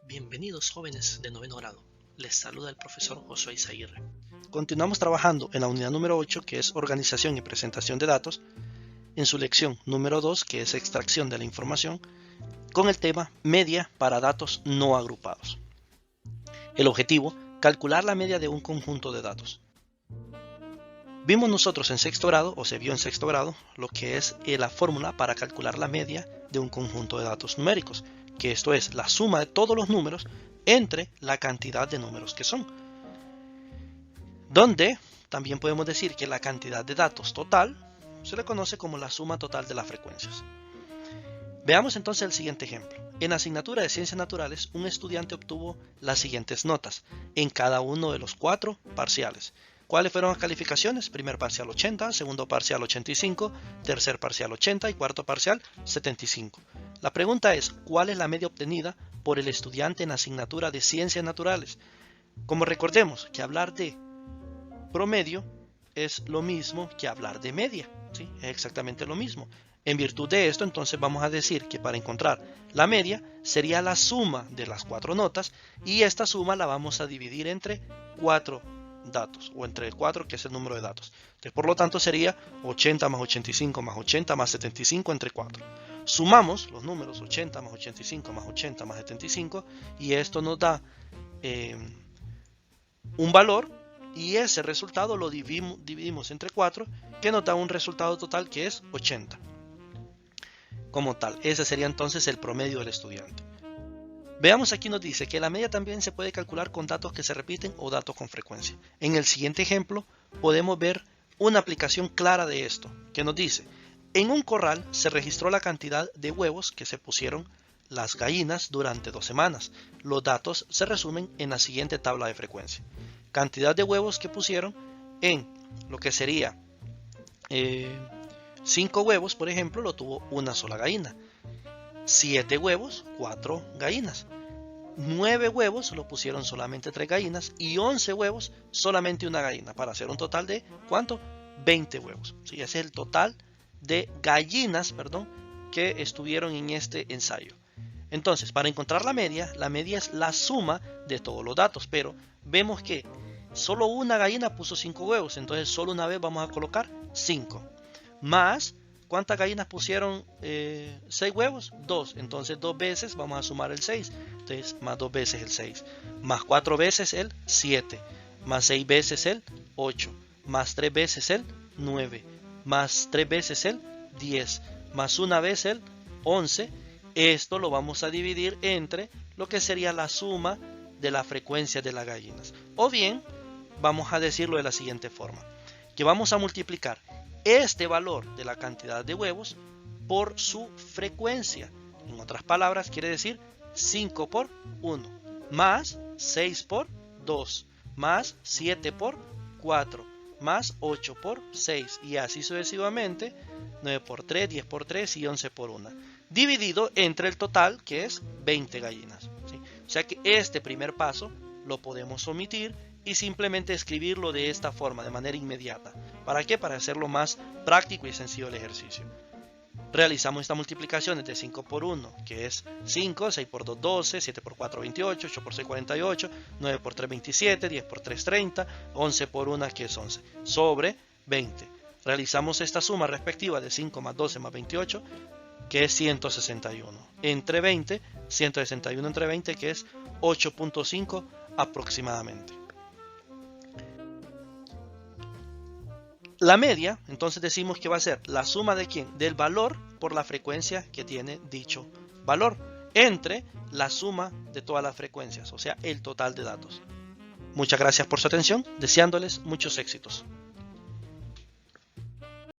Bienvenidos jóvenes de noveno grado, les saluda el profesor Josué Izaguirre. Continuamos trabajando en la unidad número 8, que es organización y presentación de datos, en su lección número 2, que es extracción de la información, con el tema media para datos no agrupados. El objetivo, calcular la media de un conjunto de datos. Vimos nosotros en sexto grado, o se vio en sexto grado, lo que es la fórmula para calcular la media de un conjunto de datos numéricos, que esto es la suma de todos los números entre la cantidad de números que son. Donde también podemos decir que la cantidad de datos total se le conoce como la suma total de las frecuencias. Veamos entonces el siguiente ejemplo. En la asignatura de Ciencias Naturales, un estudiante obtuvo las siguientes notas en cada uno de los 4 parciales. ¿Cuáles fueron las calificaciones? Primer parcial 80, segundo parcial 85, tercer parcial 80 y cuarto parcial 75. La pregunta es, ¿cuál es la media obtenida por el estudiante en la asignatura de Ciencias Naturales? Como recordemos que hablar de promedio es lo mismo que hablar de media, ¿sí? Es exactamente lo mismo. En virtud de esto, entonces vamos a decir que para encontrar la media sería la suma de las 4 notas y esta suma la vamos a dividir entre 4 datos, o entre 4, que es el número de datos. Entonces, por lo tanto sería 80 más 85 más 80 más 75 entre 4. Sumamos los números 80 más 85 más 80 más 75 y esto nos da un valor, y ese resultado lo dividimos entre 4, que nos da un resultado total que es 80. Como tal, ese sería entonces el promedio del estudiante. Veamos, aquí nos dice que la media también se puede calcular con datos que se repiten o datos con frecuencia. En el siguiente ejemplo podemos ver una aplicación clara de esto, que nos dice: en un corral se registró la cantidad de huevos que se pusieron las gallinas durante 2 semanas. Los datos se resumen en la siguiente tabla de frecuencia. Cantidad de huevos que pusieron en lo que sería 5 huevos, por ejemplo, lo tuvo una sola gallina. 7 huevos, 4 gallinas. 9 huevos lo pusieron solamente 3 gallinas y 11 huevos solamente una gallina, para hacer un total de ¿cuánto? 20 huevos. ¿Sí? Ese es el total de gallinas, que estuvieron en este ensayo. Entonces, para encontrar la media es la suma de todos los datos, pero vemos que solo una gallina puso 5 huevos, entonces solo una vez vamos a colocar 5. Más, ¿cuántas gallinas pusieron 6 huevos? 2. Entonces 2 veces vamos a sumar el 6. Entonces más 2 veces el 6. Más 4 veces el 7. Más 6 veces el 8. Más 3 veces el 9. Más 3 veces el 10. Más una vez el 11. Esto lo vamos a dividir entre lo que sería la suma de la frecuencia de las gallinas. O bien, vamos a decirlo de la siguiente forma. Que vamos a multiplicar este valor de la cantidad de huevos por su frecuencia. En otras palabras, quiere decir 5 por 1, más 6 por 2, más 7 por 4, más 8 por 6, y así sucesivamente, 9 por 3, 10 por 3 y 11 por 1, dividido entre el total, que es 20 gallinas. ¿Sí? O sea que este primer paso lo podemos omitir y simplemente escribirlo de esta forma, de manera inmediata. ¿Para qué? Para hacerlo más práctico y sencillo el ejercicio. Realizamos esta multiplicación de 5 por 1, que es 5, 6 por 2, 12, 7 por 4, 28, 8 por 6, 48, 9 por 3, 27, 10 por 3, 30, 11 por 1, que es 11, sobre 20. Realizamos esta suma respectiva de 5 más 12 más 28, que es 161. Entre 20, 161 entre 20, que es 8.5 aproximadamente. La media, entonces decimos que va a ser la suma de ¿quién? Del valor por la frecuencia que tiene dicho valor, entre la suma de todas las frecuencias, o sea, el total de datos. Muchas gracias por su atención, deseándoles muchos éxitos.